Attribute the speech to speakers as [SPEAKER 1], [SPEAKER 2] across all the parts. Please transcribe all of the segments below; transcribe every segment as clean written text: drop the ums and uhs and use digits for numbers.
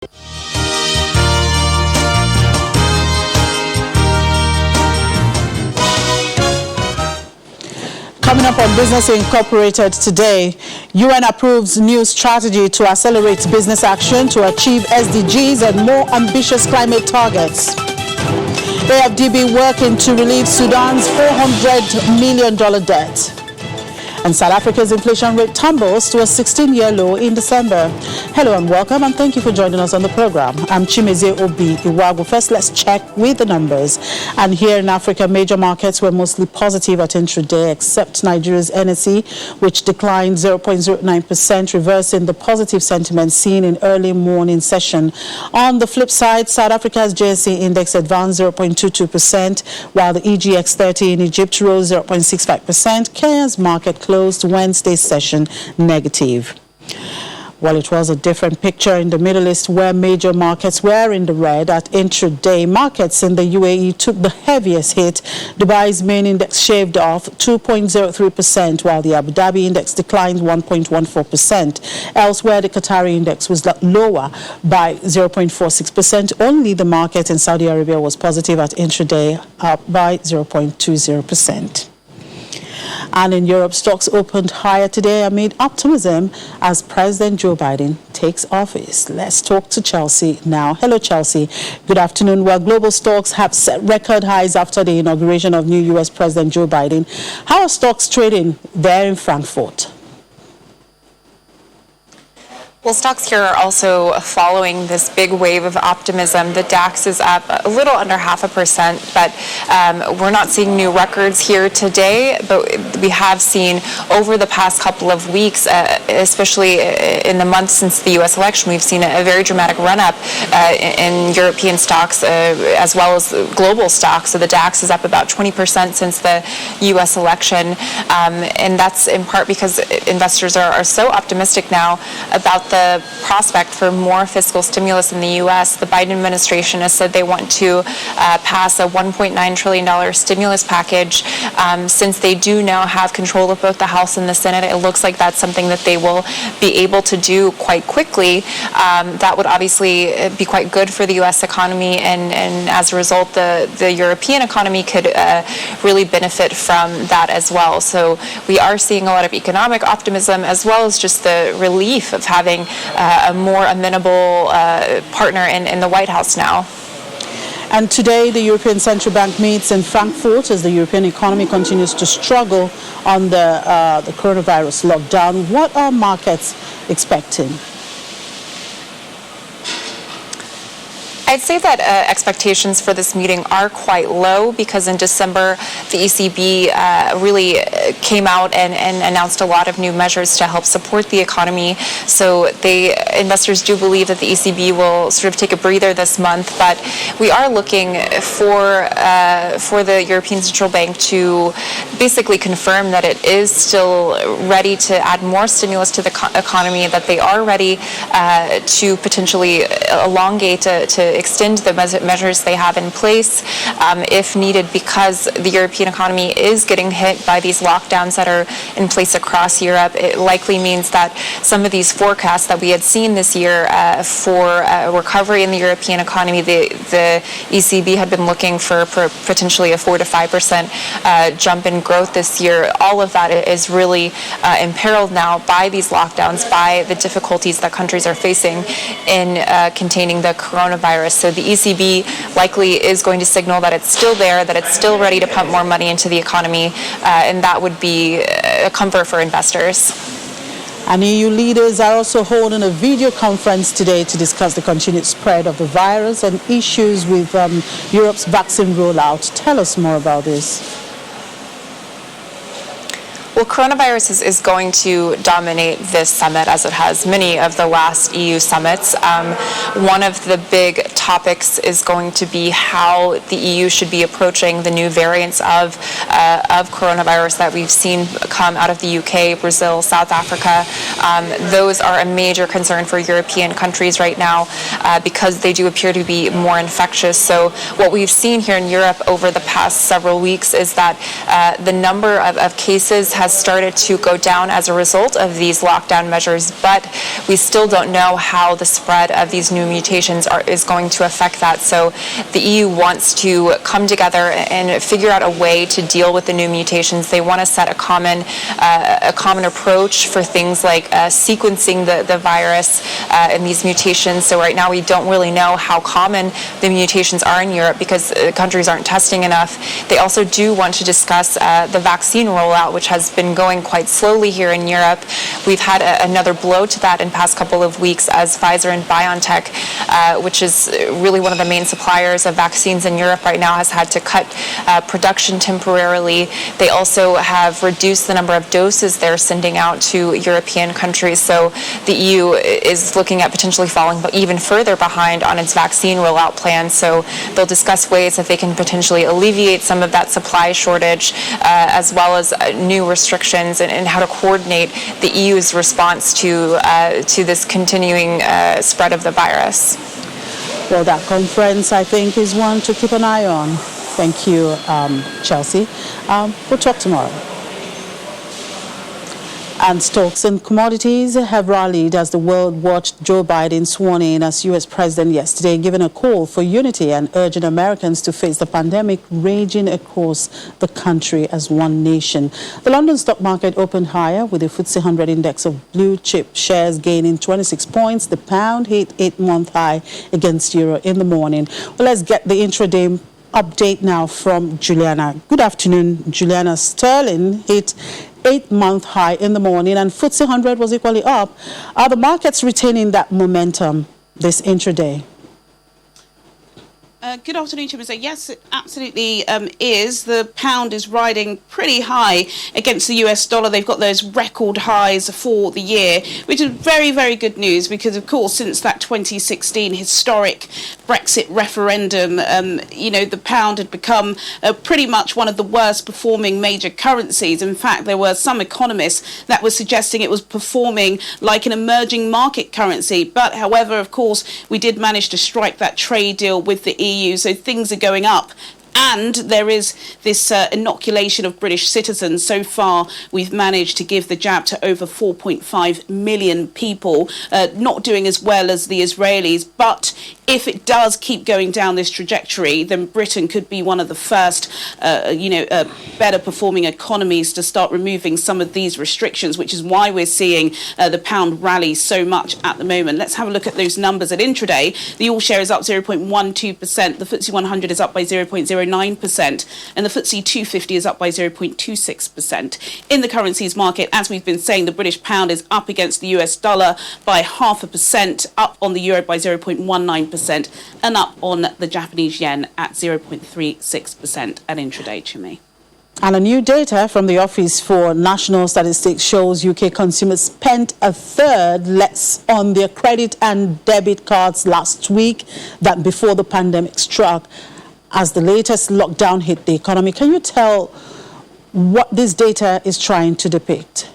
[SPEAKER 1] Coming up on Business Incorporated today, UN approves new strategy to accelerate business action to achieve SDGs and more ambitious climate targets. AFDB working to relieve Sudan's $400 million debt. And South Africa's inflation rate tumbles to a 16-year low in December. Hello and welcome, and thank you for joining us on the program. I'm Chimezie Obi Iwago. First, let's check with the numbers. And here in Africa, major markets were mostly positive at intraday, except Nigeria's NSE, which declined 0.09%, reversing the positive sentiment seen in early morning session. On the flip side, South Africa's JSE index advanced 0.22%, while the EGX 30 in Egypt rose 0.65%. Kenya's market closed Wednesday's session negative. Well, it was a different picture in the Middle East, where major markets were in the red at intraday. Markets in the UAE took the heaviest hit. Dubai's main index shaved off 2.03%, while the Abu Dhabi index declined 1.14%. Elsewhere, the Qatari index was lower by 0.46%. Only the market in Saudi Arabia was positive at intraday, up by 0.20%. And in Europe, stocks opened higher today amid optimism as President Joe Biden takes office. Let's talk to Chelsea now. Hello, Chelsea. Good afternoon. Well, global stocks have set record highs after the inauguration of new U.S. President Joe Biden. How are stocks trading there in Frankfurt?
[SPEAKER 2] Well, stocks here are also following this big wave of optimism. The DAX is up a little under 0.5%, but we're not seeing new records here today. But we have seen over the past couple of weeks, especially in the months since the U.S. election, we've seen a very dramatic run-up in European stocks as well as global stocks. So the DAX is up about 20% since the U.S. election, and that's in part because investors are so optimistic now about the prospect for more fiscal stimulus in the U.S. The Biden administration has said they want to pass a $1.9 trillion stimulus package. Since they do now have control of both the House and the Senate, it looks like that's something that they will be able to do quite quickly. That would obviously be quite good for the U.S. economy, and as a result, the European economy could really benefit from that as well. So we are seeing a lot of economic optimism as well as just the relief of having a more amenable partner in the White House now.
[SPEAKER 1] And today, the European Central Bank meets in Frankfurt as the European economy continues to struggle on the coronavirus lockdown. What are markets expecting?
[SPEAKER 2] I'd say that expectations for this meeting are quite low because in December, the ECB really came out and announced a lot of new measures to help support the economy. So investors do believe that the ECB will sort of take a breather this month, but we are looking for the European Central Bank to basically confirm that it is still ready to add more stimulus to the economy, that they are ready to potentially elongate to extend the measures they have in place if needed, because the European economy is getting hit by these lockdowns that are in place across Europe. It likely means that some of these forecasts that we had seen this year for recovery in the European economy, the ECB had been looking for potentially a 4 to 5% jump in growth this year. All of that is really imperiled now by these lockdowns, by the difficulties that countries are facing in containing the coronavirus. So the ECB likely is going to signal that it's still there, that it's still ready to pump more money into the economy, and that would be a comfort for investors.
[SPEAKER 1] And EU leaders are also holding a video conference today to discuss the continued spread of the virus and issues with Europe's vaccine rollout. Tell us more about this.
[SPEAKER 2] Well, coronavirus is going to dominate this summit, as it has many of the last EU summits. One of the big topics is going to be how the EU should be approaching the new variants of coronavirus that we've seen come out of the UK, Brazil, South Africa. Those are a major concern for European countries right now because they do appear to be more infectious. So what we've seen here in Europe over the past several weeks is that the number of cases has started to go down as a result of these lockdown measures, but we still don't know how the spread of these new mutations is going to affect that. So the EU wants to come together and figure out a way to deal with the new mutations. They want to set a common approach for things like sequencing the virus and these mutations. So right now we don't really know how common the mutations are in Europe because countries aren't testing enough. They also do want to discuss the vaccine rollout, which has been going quite slowly here in Europe. We've had another blow to that in the past couple of weeks as Pfizer and BioNTech, which is really one of the main suppliers of vaccines in Europe right now, has had to cut production temporarily. They also have reduced the number of doses they're sending out to European countries. So the EU is looking at potentially falling even further behind on its vaccine rollout plan. So they'll discuss ways that they can potentially alleviate some of that supply shortage, as well as new restrictions and how to coordinate the EU's response to this continuing spread of the virus.
[SPEAKER 1] Well, that conference, I think, is one to keep an eye on. Thank you, Chelsea. We'll talk tomorrow. And stocks and commodities have rallied as the world watched Joe Biden sworn in as U.S. president yesterday, giving a call for unity and urging Americans to face the pandemic raging across the country as one nation. The London stock market opened higher with the FTSE 100 index of blue chip shares gaining 26 points. The pound hit 8-month high against euro in the morning. Well, let's get the intraday update now from Juliana. Good afternoon, Juliana. Sterling hit 8-month high in the morning and FTSE 100 was equally up. Are the markets retaining that momentum this intraday?
[SPEAKER 3] Good afternoon, Chimisa. Yes, it absolutely is. The pound is riding pretty high against the US dollar. They've got those record highs for the year, which is very, very good news because, of course, since that 2016 historic Brexit referendum, the pound had become pretty much one of the worst performing major currencies. In fact, there were some economists that were suggesting it was performing like an emerging market currency. But, however, of course, we did manage to strike that trade deal with the EU, so things are going up. And there is this inoculation of British citizens. So far, we've managed to give the jab to over 4.5 million people, not doing as well as the Israelis. But if it does keep going down this trajectory, then Britain could be one of the first, better performing economies to start removing some of these restrictions, which is why we're seeing the pound rally so much at the moment. Let's have a look at those numbers at intraday. The all share is up 0.12%. The FTSE 100 is up by 0.09%. And the FTSE 250 is up by 0.26%. In the currencies market, as we've been saying, the British pound is up against the US dollar by 0.5%, up on the euro by 0.19%, and up on the Japanese yen at 0.36% at intraday, Chimay.
[SPEAKER 1] And a new data from the Office for National Statistics shows UK consumers spent a third less on their credit and debit cards last week than before the pandemic struck, as the latest lockdown hit the economy. Can you tell what this data is trying to depict?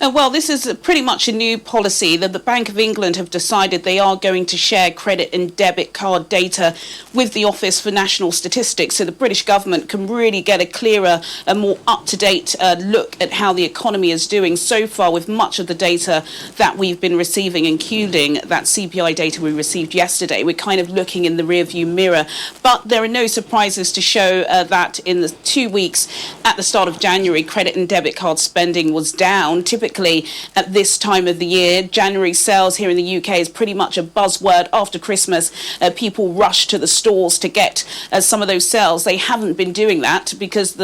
[SPEAKER 3] Well, this is pretty much a new policy that the Bank of England have decided they are going to share credit and debit card data with the Office for National Statistics, so the British government can really get a clearer and more up-to-date look at how the economy is doing. So far, with much of the data that we've been receiving, including that CPI data we received yesterday, we're kind of looking in the rearview mirror. But there are no surprises to show that in the 2 weeks at the start of January, credit and debit card spending was down. Typically, at this time of the year, January sales here in the UK is pretty much a buzzword. After Christmas, people rush to the stores to get some of those sales. They haven't been doing that because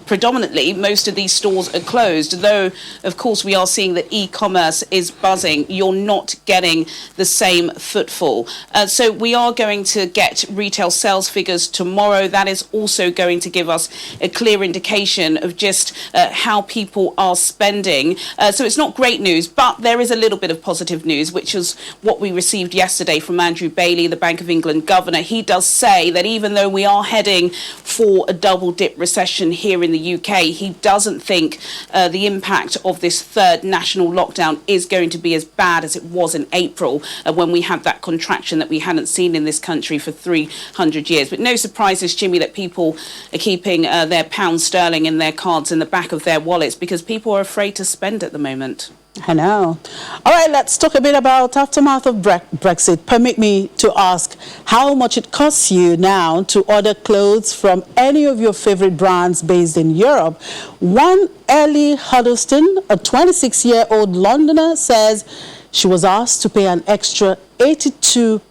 [SPEAKER 3] predominantly most of these stores are closed. Though, of course, we are seeing that e-commerce is buzzing. You're not getting the same footfall. So we are going to get retail sales figures tomorrow. That is also going to give us a clear indication of just how people are spending. easing. So it's not great news, but there is a little bit of positive news, which is what we received yesterday from Andrew Bailey, the Bank of England governor. He does say that even though we are heading for a double dip recession here in the UK, he doesn't think the impact of this third national lockdown is going to be as bad as it was in April when we had that contraction that we hadn't seen in this country for 300 years. But no surprises, Jimmy, that people are keeping their pound sterling in their cards in the back of their wallets because people are afraid to spend at the moment.
[SPEAKER 1] I know. All right, let's talk a bit about aftermath of Brexit. Permit me to ask how much it costs you now to order clothes from any of your favorite brands based in Europe. One Ellie Huddleston, a 26-year-old Londoner, says she was asked to pay an extra £82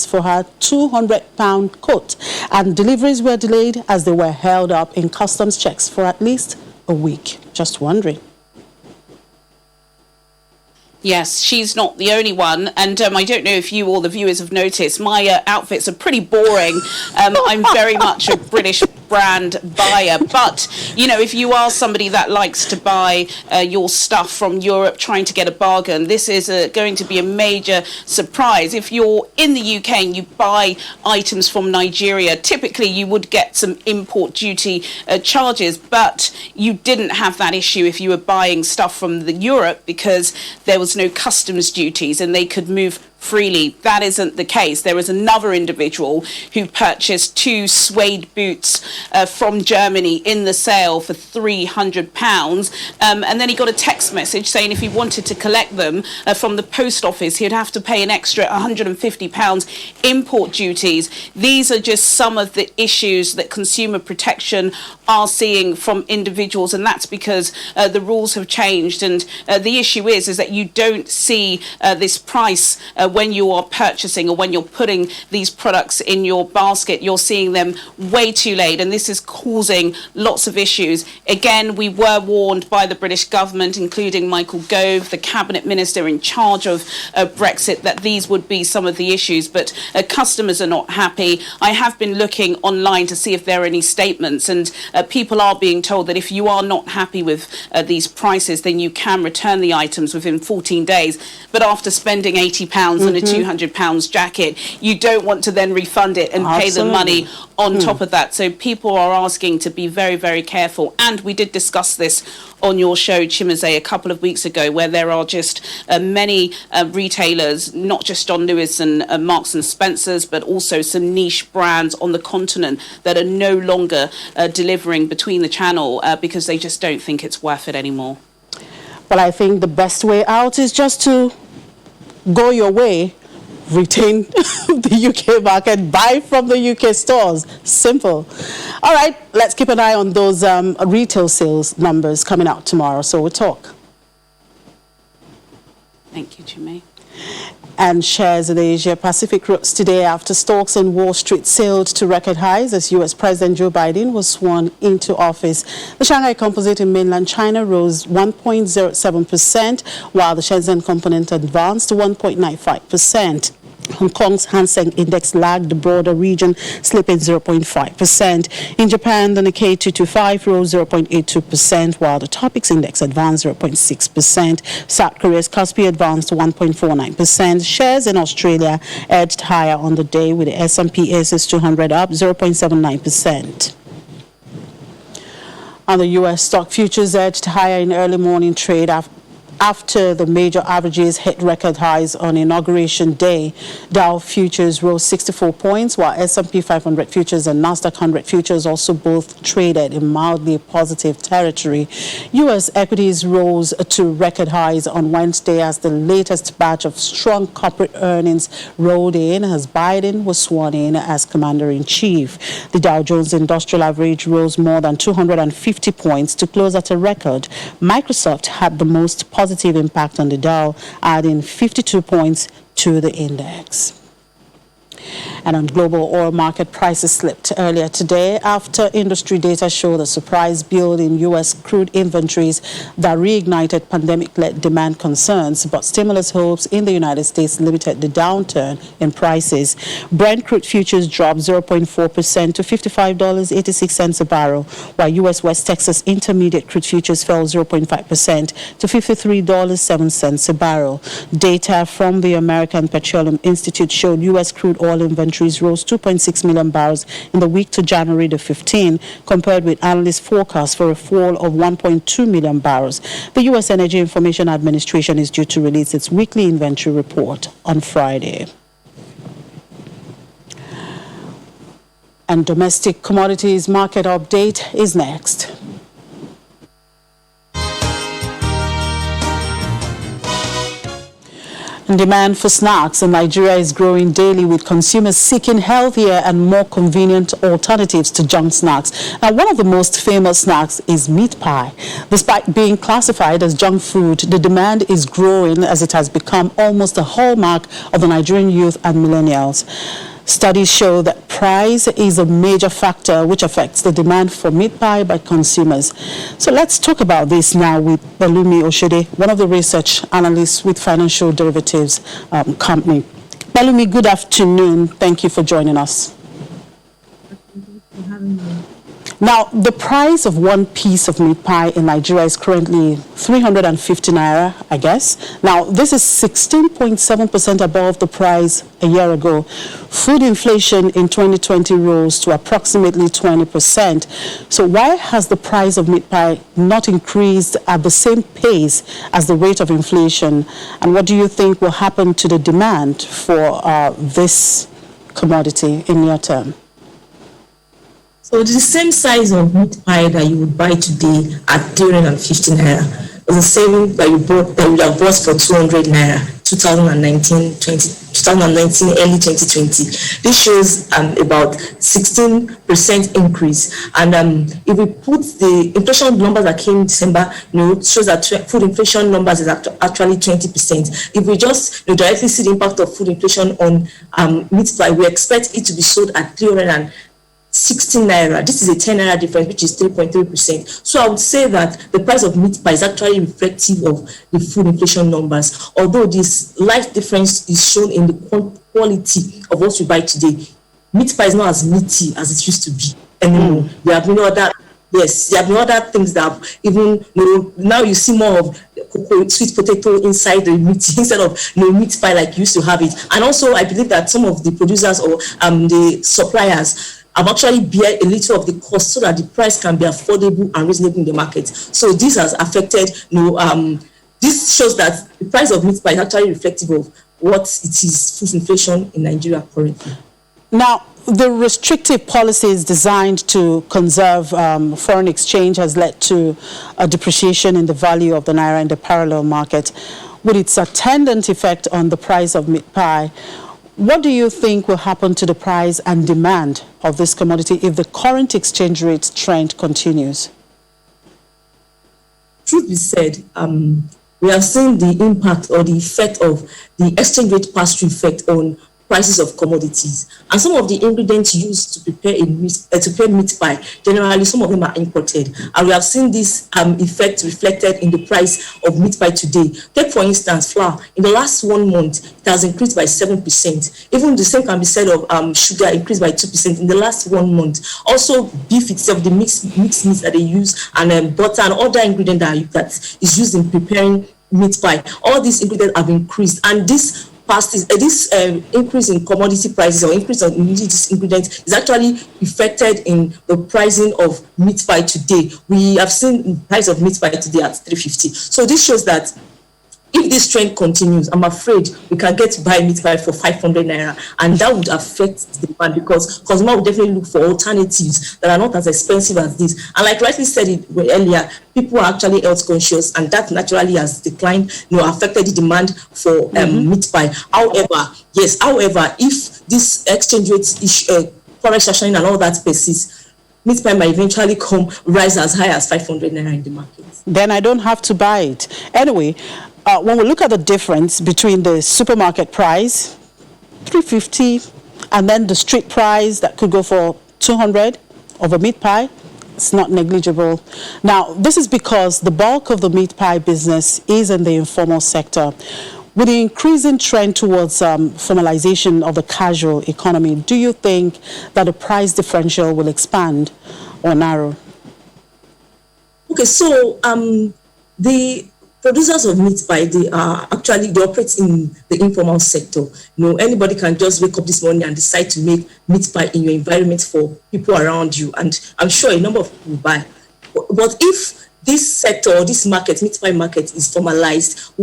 [SPEAKER 1] for her £200 coat, and deliveries were delayed as they were held up in customs checks for at least a week. Just wondering.
[SPEAKER 3] Yes, she's not the only one, and I don't know if you or the viewers have noticed, my outfits are pretty boring. I'm very much a British brand buyer, but, you know, if you are somebody that likes to buy your stuff from Europe, trying to get a bargain, this is going to be a major surprise. If you're in the UK and you buy items from Nigeria, typically you would get some import duty charges, but you didn't have that issue if you were buying stuff from Europe because there was no customs duties and they could move freely. That isn't the case. There was another individual who purchased 2 suede boots from Germany in the sale for £300, and then he got a text message saying if he wanted to collect them from the post office, he'd have to pay an extra £150 import duties. These are just some of the issues that consumer protection are seeing from individuals, and that's because the rules have changed, and the issue is that you don't see this price when you are purchasing or when you're putting these products in your basket. You're seeing them way too late, and this is causing lots of issues. Again, we were warned by the British government, including Michael Gove, the cabinet minister in charge of Brexit, that these would be some of the issues, but customers are not happy. I have been looking online to see if there are any statements, and people are being told that if you are not happy with these prices, then you can return the items within 14 days. But after spending £80 on a £200 jacket, you don't want to then refund it and pay the money on top of that. So people are asking to be very, very careful. And we did discuss this on your show, Chimezie, a couple of weeks ago, where there are just many retailers, not just John Lewis and Marks and Spencer's, but also some niche brands on the continent that are no longer delivering between the channel because they just don't think it's worth it anymore.
[SPEAKER 1] Well, I think the best way out is just to go your way, retain the UK market, buy from the UK stores. Simple. All right, let's keep an eye on those retail sales numbers coming out tomorrow, so we'll talk.
[SPEAKER 3] Thank you, Jimmy.
[SPEAKER 1] And shares in Asia Pacific rose today after stocks on Wall Street sailed to record highs as U.S. President Joe Biden was sworn into office. The Shanghai Composite in mainland China rose 1.07%, while the Shenzhen Component advanced 1.95%. Hong Kong's Hang Seng Index lagged the broader region, slipping 0.5%. In Japan, the Nikkei 225 rose 0.82%, while the Topix Index advanced 0.6%. South Korea's Kospi advanced 1.49%. Shares in Australia edged higher on the day, with the S&P ASX 200 up 0.79%. And the U.S. stock futures edged higher in early morning trade after the major averages hit record highs on Inauguration Day. Dow futures rose 64 points, while S&P 500 futures and Nasdaq 100 futures also both traded in mildly positive territory. U.S. equities rose to record highs on Wednesday as the latest batch of strong corporate earnings rolled in as Biden was sworn in as Commander-in-Chief. The Dow Jones Industrial Average rose more than 250 points to close at a record. Microsoft had the most positive impact on the Dow, adding 52 points to the index. And on global oil market, prices slipped earlier today after industry data showed a surprise build in U.S. crude inventories that reignited pandemic-led demand concerns, but stimulus hopes in the United States limited the downturn in prices. Brent crude futures dropped 0.4% to $55.86 a barrel, while U.S. West Texas Intermediate crude futures fell 0.5% to $53.07 a barrel. Data from the American Petroleum Institute showed U.S. crude oil inventories rose 2.6 million barrels in the week to January the 15th, compared with analyst forecasts for a fall of 1.2 million barrels. The U.S. Energy Information Administration is due to release its weekly inventory report on Friday. And domestic commodities market update is next. Demand for snacks in Nigeria is growing daily, with consumers seeking healthier and more convenient alternatives to junk snacks. Now, one of the most famous snacks is meat pie. Despite being classified as junk food, the demand is growing as it has become almost a hallmark of the Nigerian youth and millennials. Studies show that price is a major factor which affects the demand for meat pie by consumers. So let's talk about this now with Balumi Oshode, one of the research analysts with Financial Derivatives Company. Balumi, good afternoon. Thank you for joining us. Now, the price of one piece of meat pie in Nigeria is currently 350 naira, I guess. Now, this is 16.7% above the price a year ago. Food inflation in 2020 rose to approximately 20%. So why has the price of meat pie not increased at the same pace as the rate of inflation? And what do you think will happen to the demand for this commodity in near term?
[SPEAKER 4] So the same size of meat pie that you would buy today at 350 naira is the same that you would have bought for 200 naira, 2019, early 2020. This shows about 16% increase. And if we put the inflation numbers that came in December, it shows that food inflation numbers is actually 20%. If we just directly see the impact of food inflation on meat pie, we expect it to be sold at 316 naira. This is a 10 naira difference, which is 3.3%. So I would say that the price of meat pie is actually reflective of the food inflation numbers, although this slight difference is shown in the quality of what we buy today. Meat pie is not as meaty as it used to be anymore. There have been other things that even now you see more of sweet potato inside the meat instead of meat pie like you used to have it. And also I believe that some of the producers or the suppliers have actually bear a little of the cost so that the price can be affordable and reasonable in the market. So this has affected, this shows that the price of meat pie is actually reflective of what it is, food inflation in Nigeria currently.
[SPEAKER 1] Now, the restrictive policies designed to conserve foreign exchange has led to a depreciation in the value of the naira in the parallel market, with its attendant effect on the price of meat pie. What do you think will happen to the price and demand of this commodity if the current exchange rate trend continues?
[SPEAKER 4] Truth be said, we have seen the impact or the effect of the exchange rate pass-through effect on prices of commodities, and some of the ingredients used to prepare meat pie, generally some of them are imported, and we have seen this effect reflected in the price of meat pie today. Take for instance flour. In the last 1 month it has increased by 7%. Even the same can be said of sugar, increased by 2% in the last 1 month. Also beef itself, the mixed meat that they use, and butter and other ingredient that is used in preparing meat pie, all these ingredients have increased, and this increase in commodity prices or increase in these ingredients is actually reflected in the pricing of meat pie today. We have seen the price of meat pie today at 350. So this shows that if this trend continues, I'm afraid we can get to buy meat pie for 500 naira, and that would affect the demand because consumers will definitely look for alternatives that are not as expensive as this. And like rightly said it earlier, people are actually health conscious, and that naturally has declined, affected the demand for meat pie. However, if this exchange rate forex rationing and all that persists, meat pie might eventually rise as high as 500 naira in the market.
[SPEAKER 1] Then I don't have to buy it. Anyway, when we look at the difference between the supermarket price, 350, And then the street price that could go for 200 of a meat pie, it's not negligible. Now, this is because the bulk of the meat pie business is in the informal sector. With the increasing trend towards formalization of the casual economy, do you think that the price differential will expand or narrow?
[SPEAKER 4] Okay, so the producers of meat pie, they operate in the informal sector. Anybody can just wake up this morning and decide to make meat pie in your environment for people around you, and I'm sure a number of people will buy. But if this sector or this market, meat pie market, is formalized,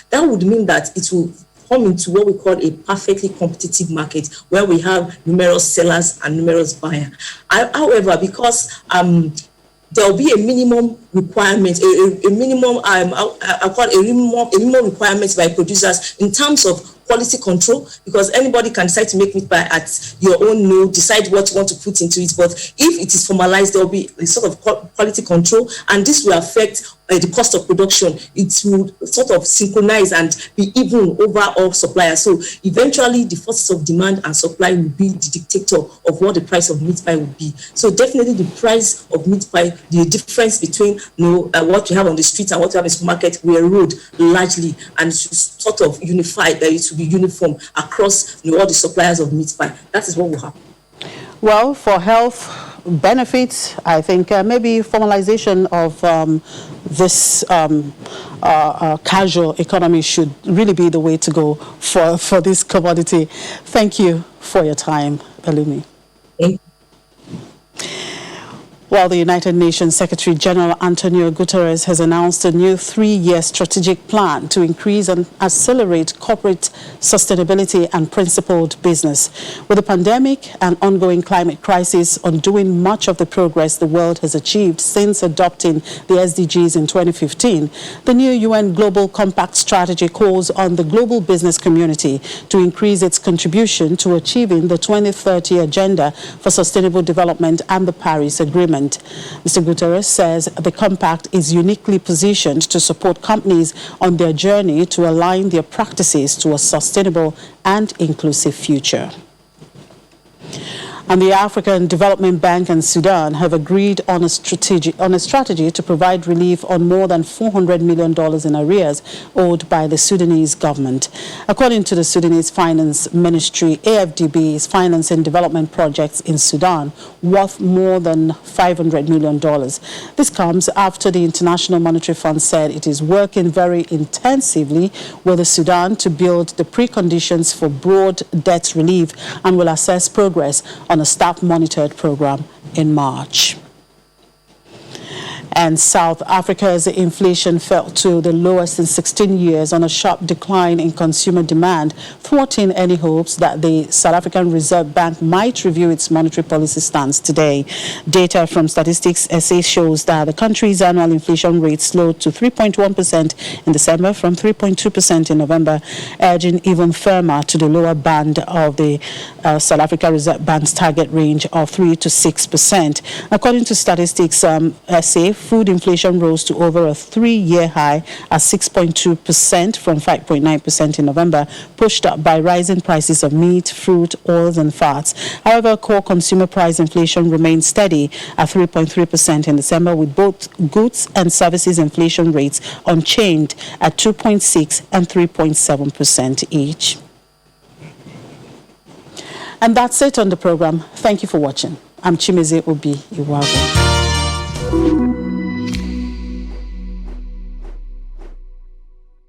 [SPEAKER 4] that would mean that it will come into what we call a perfectly competitive market, where we have numerous sellers and numerous buyers. However, because there will be a minimum requirement, a minimum requirement by producers in terms of quality control, because anybody can decide to make meat pie at your own node, decide what you want to put into it. But if it is formalized, there will be a sort of quality control, and this will affect the cost of production. It will sort of synchronize and be even over all suppliers. So eventually, the forces of demand and supply will be the dictator of what the price of meat pie will be. So definitely, the price of meat pie, the difference between what you have on the street and what you have in the supermarket will erode largely, and it should sort of unify. That it will be uniform across all the suppliers of meat pie. That is what will happen.
[SPEAKER 1] Well, for health benefits, I think maybe formalization of this casual economy should really be the way to go for this commodity. Thank you for your time, Pelumi.
[SPEAKER 4] Thank you.
[SPEAKER 1] Well, the United Nations Secretary General Antonio Guterres has announced a new 3-year strategic plan to increase and accelerate corporate sustainability and principled business. With the pandemic and ongoing climate crisis undoing much of the progress the world has achieved since adopting the SDGs in 2015, the new UN Global Compact strategy calls on the global business community to increase its contribution to achieving the 2030 Agenda for Sustainable Development and the Paris Agreement. Mr. Guterres says the compact is uniquely positioned to support companies on their journey to align their practices to a sustainable and inclusive future. And the African Development Bank and Sudan have agreed on a strategy to provide relief on more than $400 million in arrears owed by the Sudanese government. According to the Sudanese Finance Ministry, AFDB is financing development projects in Sudan worth more than $500 million. This comes after the International Monetary Fund said it is working very intensively with the Sudan to build the preconditions for broad debt relief and will assess progress on a staff-monitored program in March. And South Africa's inflation fell to the lowest in 16 years on a sharp decline in consumer demand, thwarting any hopes that the South African Reserve Bank might review its monetary policy stance today. Data from Statistics SA shows that the country's annual inflation rate slowed to 3.1% in December from 3.2% in November, edging even firmer to the lower band of the South Africa Reserve Bank's target range of 3 to 6%. According to Statistics SA, food inflation rose to over a 3-year high at 6.2% from 5.9% in November, pushed up by rising prices of meat, fruit, oils, and fats. However, core consumer price inflation remained steady at 3.3% in December, with both goods and services inflation rates unchanged at 2.6% and 3.7% each. And that's it on the program. Thank you for watching. I'm Chimeze Obi Iwago.